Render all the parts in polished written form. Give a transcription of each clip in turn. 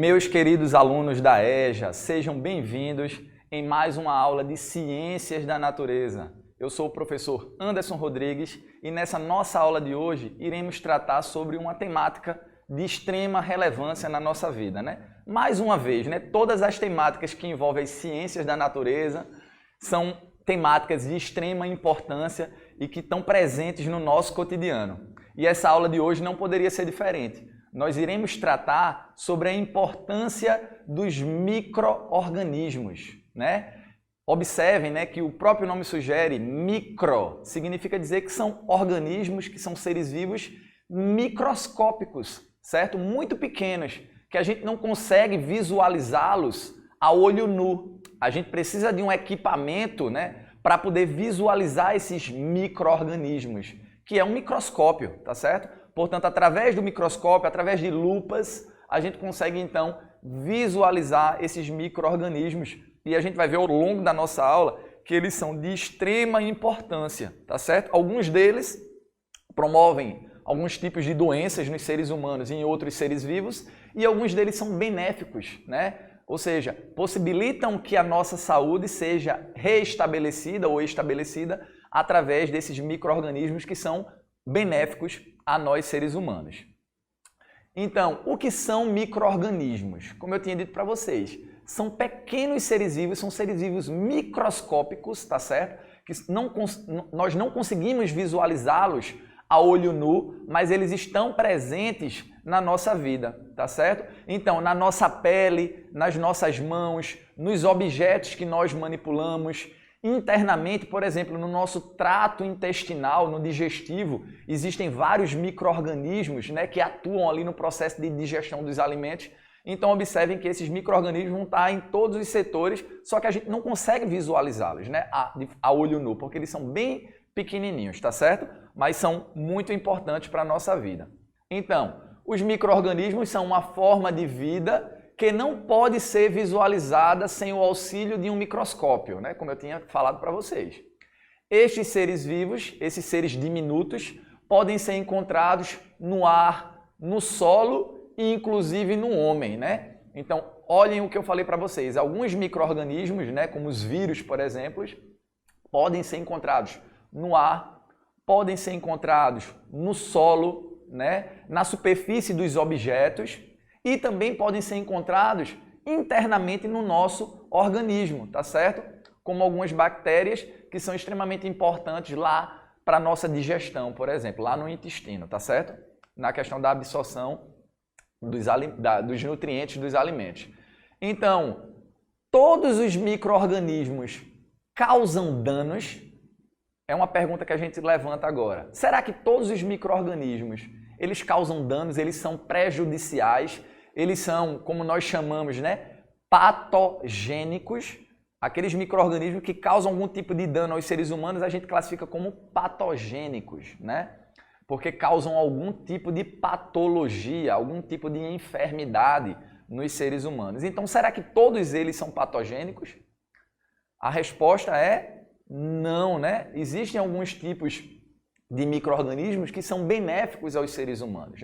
Meus queridos alunos da EJA, sejam bem-vindos em mais uma aula de Ciências da Natureza. Eu sou o professor Anderson Rodrigues e nessa nossa aula de hoje iremos tratar sobre uma temática de extrema relevância na nossa vida, Mais uma vez, todas as temáticas que envolvem as ciências da natureza são temáticas de extrema importância e que estão presentes no nosso cotidiano. E essa aula de hoje não poderia ser diferente. Nós iremos tratar sobre a importância dos micro-organismos, Observem, que o próprio nome sugere, micro, significa dizer que são organismos, que são seres vivos microscópicos, certo? Muito pequenos, que a gente não consegue visualizá-los a olho nu. A gente precisa de um equipamento, para poder visualizar esses micro-organismos, que é um microscópio, tá certo? Portanto, através do microscópio, através de lupas, a gente consegue, então, visualizar esses micro-organismos. E a gente vai ver ao longo da nossa aula que eles são de extrema importância, tá certo? Alguns deles promovem alguns tipos de doenças nos seres humanos e em outros seres vivos, e alguns deles são benéficos, Ou seja, possibilitam que a nossa saúde seja reestabelecida ou estabelecida através desses micro-organismos que são benéficos a nós seres humanos. Então, o que são micro-organismos? Como eu tinha dito para vocês, são pequenos seres vivos, são seres vivos microscópicos, tá certo? Que nós não conseguimos visualizá-los a olho nu, mas eles estão presentes na nossa vida, tá certo? Então, na nossa pele, nas nossas mãos, nos objetos que nós manipulamos, internamente, por exemplo, no nosso trato intestinal, no digestivo, existem vários micro-organismos, que atuam ali no processo de digestão dos alimentos. Então, observem que esses micro-organismos vão estar em todos os setores, só que a gente não consegue visualizá-los, a olho nu, porque eles são bem pequenininhos, tá certo? Mas são muito importantes para a nossa vida. Então, os micro-organismos são uma forma de vida que não pode ser visualizada sem o auxílio de um microscópio, como eu tinha falado para vocês. Estes seres vivos, esses seres diminutos, podem ser encontrados no ar, no solo e inclusive no homem, Então, olhem o que eu falei para vocês. Alguns micro-organismos, como os vírus, por exemplo, podem ser encontrados no ar, podem ser encontrados no solo, na superfície dos objetos, e também podem ser encontrados internamente no nosso organismo, tá certo? Como algumas bactérias que são extremamente importantes lá para a nossa digestão, por exemplo, lá no intestino, tá certo? Na questão da absorção dos nutrientes dos alimentos. Então, todos os micro-organismos causam danos? É uma pergunta que a gente levanta agora. Será que todos os micro-organismos eles causam danos, eles são prejudiciais? Eles são, como nós chamamos, patogênicos. Aqueles micro-organismos que causam algum tipo de dano aos seres humanos, a gente classifica como patogênicos, Porque causam algum tipo de patologia, algum tipo de enfermidade nos seres humanos. Então, será que todos eles são patogênicos? A resposta é não, Existem alguns tipos de micro-organismos que são benéficos aos seres humanos,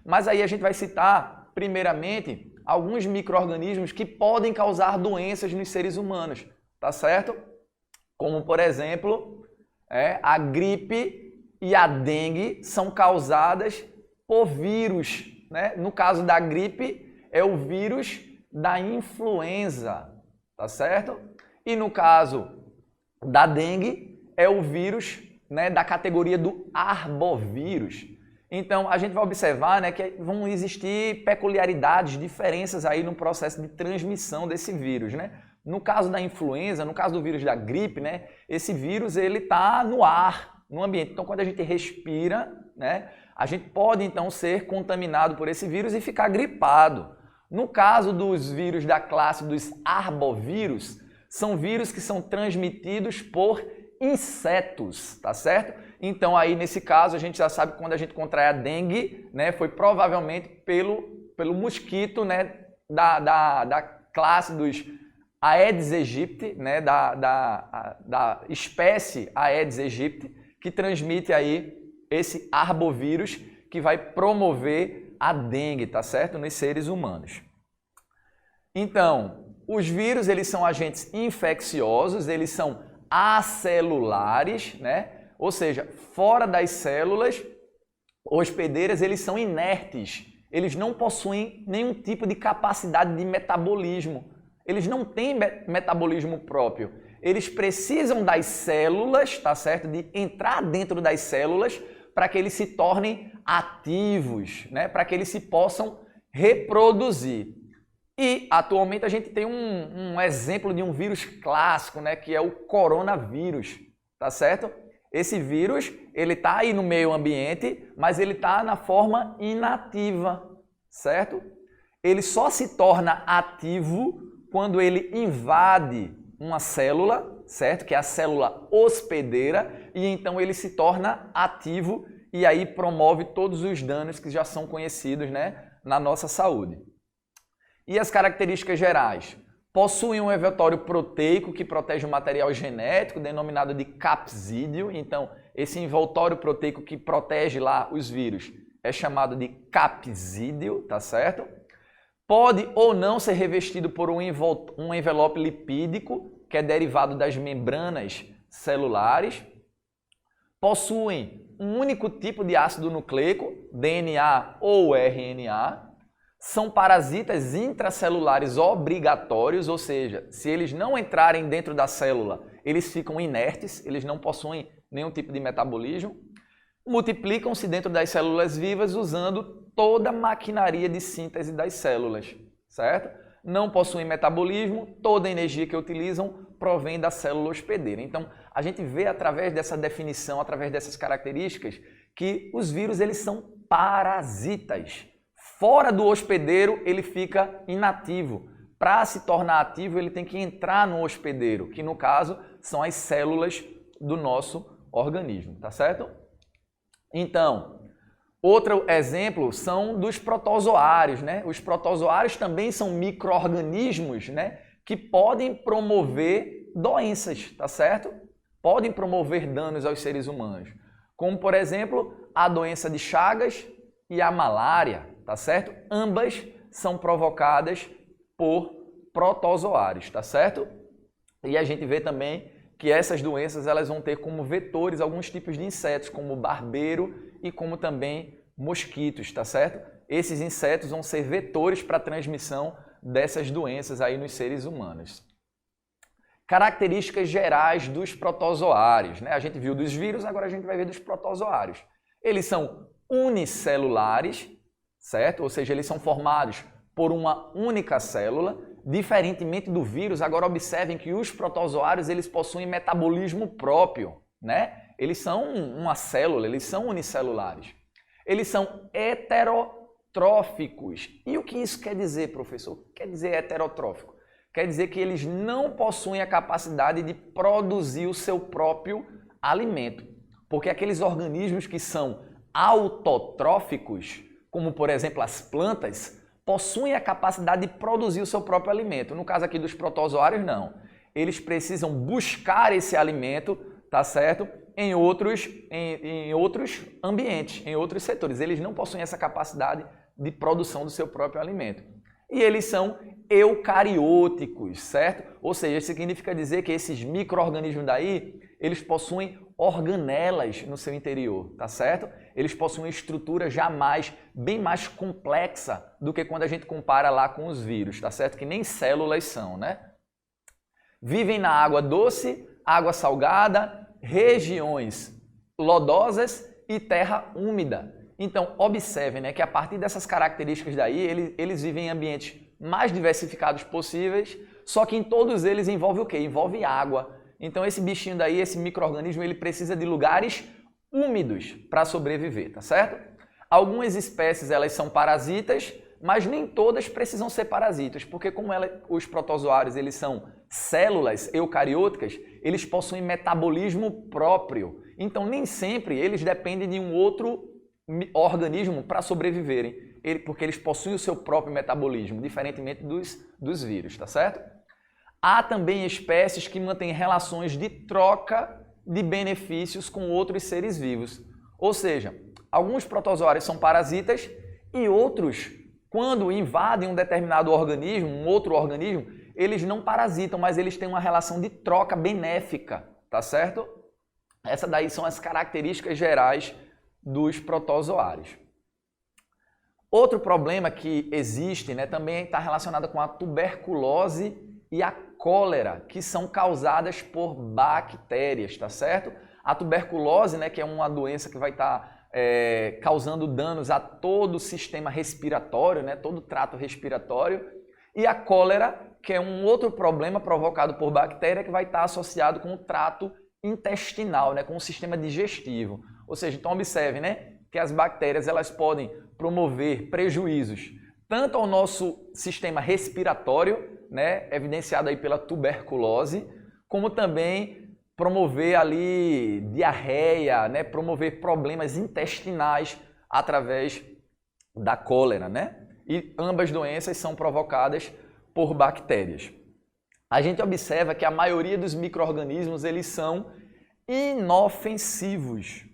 Mas aí a gente vai citar primeiramente, alguns micro-organismos que podem causar doenças nos seres humanos, tá certo? Como, por exemplo, a gripe e a dengue são causadas por vírus, No caso da gripe, é o vírus da influenza, tá certo? E no caso da dengue, é o vírus, da categoria do arbovírus. Então, a gente vai observar que vão existir peculiaridades, diferenças aí no processo de transmissão desse vírus, No caso da influenza, no caso do vírus da gripe, esse vírus ele está no ar, no ambiente. Então, quando a gente respira, a gente pode então ser contaminado por esse vírus e ficar gripado. No caso dos vírus da classe dos arbovírus, são vírus que são transmitidos por insetos, tá certo? Então aí nesse caso a gente já sabe que quando a gente contrai a dengue, foi provavelmente pelo mosquito, da classe dos Aedes aegypti, da espécie Aedes aegypti, que transmite aí esse arbovírus que vai promover a dengue, tá certo? Nos seres humanos. Então, os vírus, eles são agentes infecciosos, eles são acelulares, né? Ou seja, fora das células hospedeiras, eles são inertes. Eles não possuem nenhum tipo de capacidade de metabolismo. Eles não têm metabolismo próprio. Eles precisam das células, tá certo? De entrar dentro das células para que eles se tornem ativos, né? Para que eles se possam reproduzir. E atualmente a gente tem um exemplo de um vírus clássico, né? Que é o coronavírus, tá certo? Esse vírus, ele está aí no meio ambiente, mas ele está na forma inativa, certo? Ele só se torna ativo quando ele invade uma célula, certo? Que é a célula hospedeira, e então ele se torna ativo e aí promove todos os danos que já são conhecidos, né, na nossa saúde. E as características gerais? Possui um envoltório proteico que protege o material genético, denominado de capsídeo. Então, esse envoltório proteico que protege lá os vírus é chamado de capsídeo, tá certo? Pode ou não ser revestido por um envelope lipídico, que é derivado das membranas celulares. Possuem um único tipo de ácido nucleico, DNA ou RNA. São parasitas intracelulares obrigatórios, ou seja, se eles não entrarem dentro da célula, eles ficam inertes, eles não possuem nenhum tipo de metabolismo. Multiplicam-se dentro das células vivas usando toda a maquinaria de síntese das células, certo? Não possuem metabolismo, toda a energia que utilizam provém da célula hospedeira. Então, a gente vê através dessa definição, através dessas características, que os vírus eles são parasitas. Fora do hospedeiro, ele fica inativo. Para se tornar ativo, ele tem que entrar no hospedeiro, que no caso são as células do nosso organismo, tá certo? Então, outro exemplo são dos protozoários, né? Os protozoários também são micro-organismos, né, que podem promover doenças, tá certo? Podem promover danos aos seres humanos, como por exemplo, a doença de Chagas e a malária, tá certo? Ambas são provocadas por protozoários, tá certo? E a gente vê também que essas doenças elas vão ter como vetores alguns tipos de insetos, como barbeiro e como também mosquitos, tá certo? Esses insetos vão ser vetores para a transmissão dessas doenças aí nos seres humanos. Características gerais dos protozoários, né? A gente viu dos vírus, agora a gente vai ver dos protozoários. Eles são unicelulares, certo? Ou seja, eles são formados por uma única célula. Diferentemente do vírus, agora observem que os protozoários eles possuem metabolismo próprio, né? Eles são uma célula, eles são unicelulares. Eles são heterotróficos. E o que isso quer dizer, professor? O que quer dizer heterotrófico? Quer dizer que eles não possuem a capacidade de produzir o seu próprio alimento. Porque aqueles organismos que são autotróficos, como por exemplo as plantas, possuem a capacidade de produzir o seu próprio alimento. No caso aqui dos protozoários, não. Eles precisam buscar esse alimento, tá certo? Em outros ambientes, em outros setores. Eles não possuem essa capacidade de produção do seu próprio alimento. E eles são eucarióticos, certo? Ou seja, isso significa dizer que esses micro-organismos daí, eles possuem organelas no seu interior, tá certo? Eles possuem uma estrutura bem mais complexa do que quando a gente compara lá com os vírus, tá certo? Que nem células são, né? Vivem na água doce, água salgada, regiões lodosas e terra úmida. Então, observem, né, que a partir dessas características daí, eles vivem em ambientes mais diversificados possíveis, só que em todos eles envolve o quê? Envolve água. Então, esse bichinho daí, esse micro-organismo, ele precisa de lugares úmidos para sobreviver, tá certo? Algumas espécies, elas são parasitas, mas nem todas precisam ser parasitas, porque como os protozoários, eles são células eucarióticas, eles possuem metabolismo próprio. Então, nem sempre eles dependem de um outro organismo para sobreviverem, porque eles possuem o seu próprio metabolismo, diferentemente dos vírus, tá certo? Há também espécies que mantêm relações de troca de benefícios com outros seres vivos. Ou seja, alguns protozoários são parasitas e outros quando invadem um determinado organismo, um outro organismo, eles não parasitam, mas eles têm uma relação de troca benéfica, tá certo? Essas daí são as características gerais dos protozoários. Outro problema que existe, né, também está relacionado com a tuberculose e a cólera, que são causadas por bactérias, tá certo? A tuberculose, né, que é uma doença que vai estar causando danos a todo o sistema respiratório, né, todo o trato respiratório, e a cólera, que é um outro problema provocado por bactéria que vai estar associado com o trato intestinal, né, com o sistema digestivo. Ou seja, então observe, né, que as bactérias elas podem promover prejuízos tanto ao nosso sistema respiratório, né, evidenciado aí pela tuberculose, como também promover ali diarreia, né, promover problemas intestinais através da cólera, né? E ambas doenças são provocadas por bactérias. A gente observa que a maioria dos micro-organismos eles são inofensivos.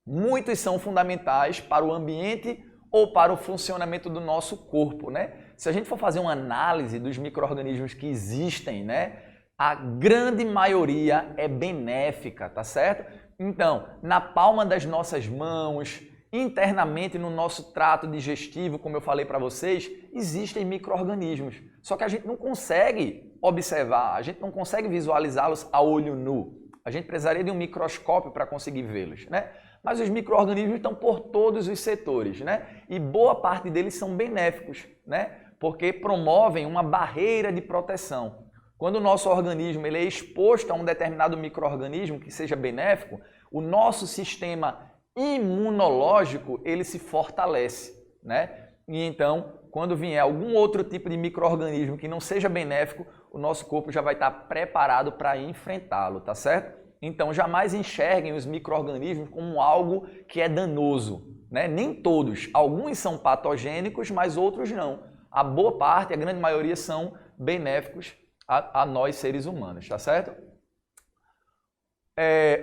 Muitos são fundamentais para o ambiente ou para o funcionamento do nosso corpo, né? Se a gente for fazer uma análise dos micro-organismos que existem, né, a grande maioria é benéfica, tá certo? Então, na palma das nossas mãos, internamente no nosso trato digestivo, como eu falei para vocês, existem micro-organismos. Só que a gente não consegue observar, a gente não consegue visualizá-los a olho nu. A gente precisaria de um microscópio para conseguir vê-los, né? Mas os micro-organismos estão por todos os setores, né? E boa parte deles são benéficos, né? Porque promovem uma barreira de proteção. Quando o nosso organismo ele é exposto a um determinado micro-organismo que seja benéfico, o nosso sistema imunológico ele se fortalece, né? E então, quando vier algum outro tipo de micro-organismo que não seja benéfico, o nosso corpo já vai estar preparado para enfrentá-lo, tá certo? Então, jamais enxerguem os micro-organismos como algo que é danoso, né? Nem todos. Alguns são patogênicos, mas outros não. A boa parte, a grande maioria, são benéficos a nós seres humanos, tá certo?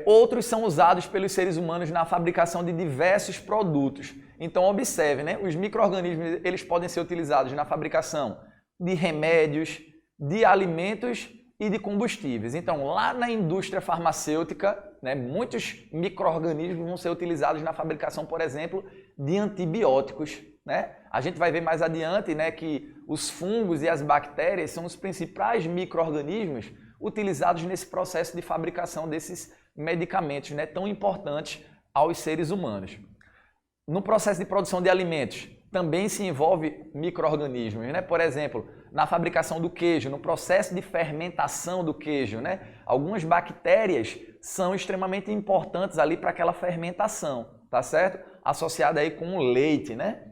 Outros são usados pelos seres humanos na fabricação de diversos produtos. Então, observe, né? Os micro-organismos eles podem ser utilizados na fabricação de remédios, de alimentos e de combustíveis. Então, lá na indústria farmacêutica, né, muitos micro-organismos vão ser utilizados na fabricação, por exemplo, de antibióticos, né? A gente vai ver mais adiante, né, que os fungos e as bactérias são os principais micro-organismos utilizados nesse processo de fabricação desses medicamentos, né, tão importantes aos seres humanos. No processo de produção de alimentos, também se envolve micro-organismos, né? Por exemplo, na fabricação do queijo, no processo de fermentação do queijo, né? Algumas bactérias são extremamente importantes ali para aquela fermentação, tá certo? Associada aí com o leite, né?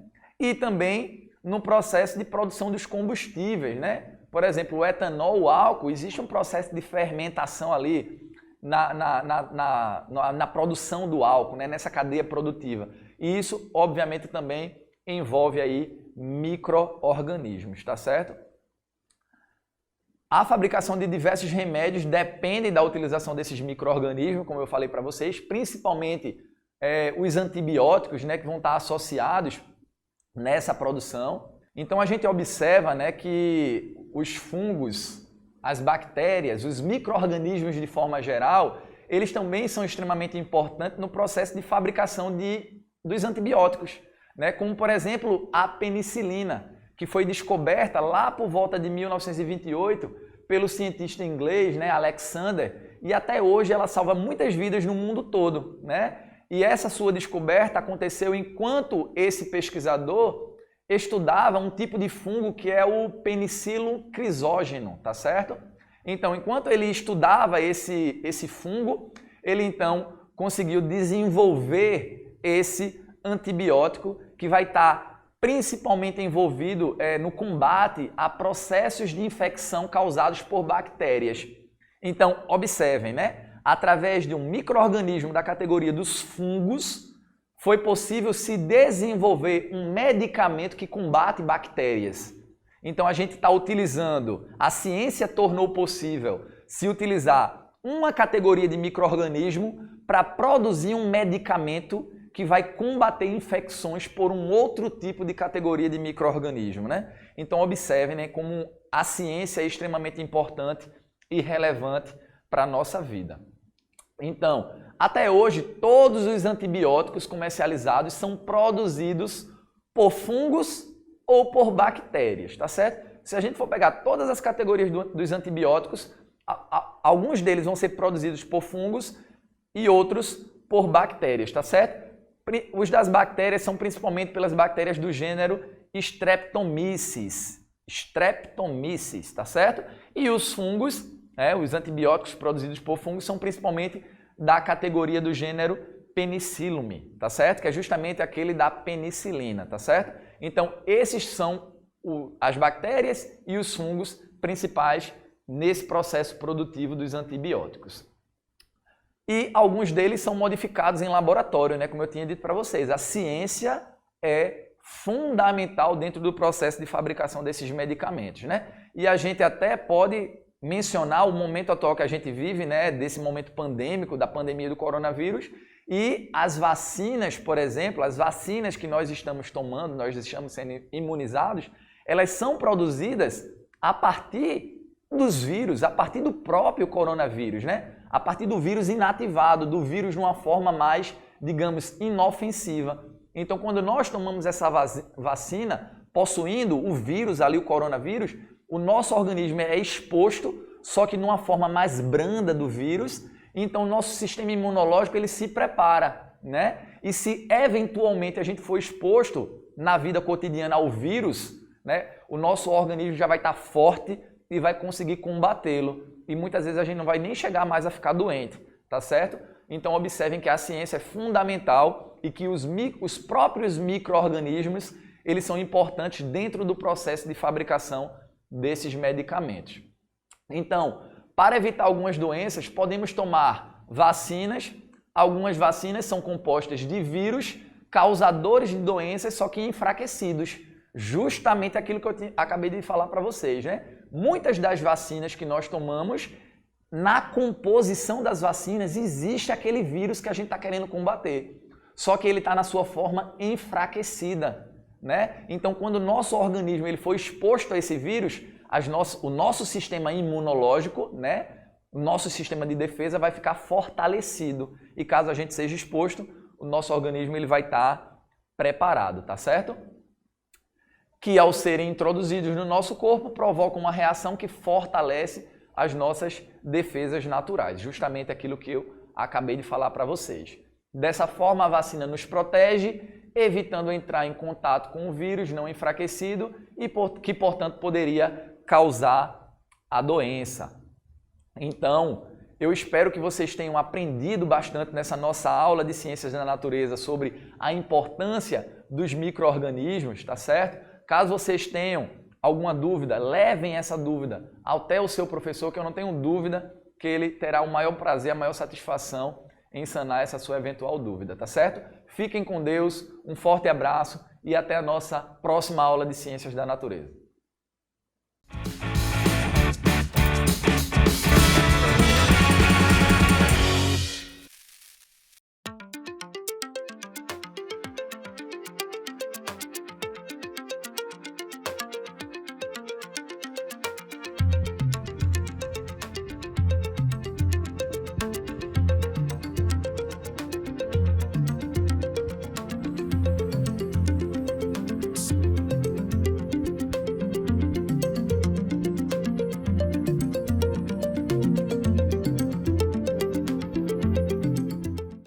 E também no processo de produção dos combustíveis, né? Por exemplo, o etanol, o álcool, existe um processo de fermentação ali na produção do álcool, né? Nessa cadeia produtiva. E isso, obviamente, também envolve aí micro-organismos, tá certo? A fabricação de diversos remédios depende da utilização desses micro-organismos, como eu falei para vocês, principalmente os antibióticos, né, que vão estar associados nessa produção. Então a gente observa, né, que os fungos, as bactérias, os micro-organismos de forma geral, eles também são extremamente importantes no processo de fabricação dos antibióticos, né, como por exemplo a penicilina, que foi descoberta lá por volta de 1928 pelo cientista inglês, né, Alexander, e até hoje ela salva muitas vidas no mundo todo, né? E essa sua descoberta aconteceu enquanto esse pesquisador estudava um tipo de fungo que é o penicillium crisógeno, tá certo? Então, enquanto ele estudava esse fungo, ele então conseguiu desenvolver esse antibiótico que vai estar principalmente envolvido no combate a processos de infecção causados por bactérias. Então, observem, né? Através de um micro-organismo da categoria dos fungos, foi possível se desenvolver um medicamento que combate bactérias. Então, a gente está utilizando, a ciência tornou possível se utilizar uma categoria de micro-organismo para produzir um medicamento que vai combater infecções por um outro tipo de categoria de micro-organismo, né? Então observe, né, como a ciência é extremamente importante e relevante para a nossa vida. Então, até hoje, todos os antibióticos comercializados são produzidos por fungos ou por bactérias, tá certo? Se a gente for pegar todas as categorias dos antibióticos, alguns deles vão ser produzidos por fungos e outros por bactérias, tá certo? Os das bactérias são principalmente pelas bactérias do gênero Streptomyces, tá certo? E os fungos, os antibióticos produzidos por fungos são principalmente da categoria do gênero Penicillium, tá certo? Que é justamente aquele da penicilina, tá certo? Então, esses são as bactérias e os fungos principais nesse processo produtivo dos antibióticos. E alguns deles são modificados em laboratório, né? Como eu tinha dito para vocês. A ciência é fundamental dentro do processo de fabricação desses medicamentos, né? E a gente até pode mencionar o momento atual que a gente vive, né? Desse momento pandêmico, da pandemia do coronavírus, e as vacinas, por exemplo, as vacinas que nós estamos tomando, nós estamos sendo imunizados, elas são produzidas a partir dos vírus, a partir do próprio coronavírus, né? A partir do vírus inativado, do vírus de uma forma mais, digamos, inofensiva. Então, quando nós tomamos essa vacina, possuindo o vírus ali, o coronavírus, o nosso organismo é exposto, só que numa forma mais branda do vírus, então o nosso sistema imunológico ele se prepara, né? E se eventualmente a gente for exposto na vida cotidiana ao vírus, né, o nosso organismo já vai estar forte e vai conseguir combatê-lo. E muitas vezes a gente não vai nem chegar mais a ficar doente, tá certo? Então observem que a ciência é fundamental e que os próprios micro-organismos, eles são importantes dentro do processo de fabricação desses medicamentos. Então, para evitar algumas doenças, podemos tomar vacinas. Algumas vacinas são compostas de vírus causadores de doenças, só que enfraquecidos. Justamente aquilo que eu acabei de falar para vocês, né? Muitas das vacinas que nós tomamos, na composição das vacinas, existe aquele vírus que a gente está querendo combater. Só que ele está na sua forma enfraquecida, né? Então, quando o nosso organismo ele for exposto a esse vírus, o nosso sistema imunológico, né? O nosso sistema de defesa vai ficar fortalecido. E caso a gente seja exposto, o nosso organismo ele vai estar preparado, tá certo? Que ao serem introduzidos no nosso corpo, provocam uma reação que fortalece as nossas defesas naturais. Justamente aquilo que eu acabei de falar para vocês. Dessa forma, a vacina nos protege, evitando entrar em contato com o vírus não enfraquecido e que, portanto, poderia causar a doença. Então, eu espero que vocês tenham aprendido bastante nessa nossa aula de Ciências da Natureza sobre a importância dos micro-organismos, tá certo? Caso vocês tenham alguma dúvida, levem essa dúvida até o seu professor, que eu não tenho dúvida que ele terá o maior prazer, a maior satisfação em sanar essa sua eventual dúvida, tá certo? Fiquem com Deus, um forte abraço e até a nossa próxima aula de Ciências da Natureza.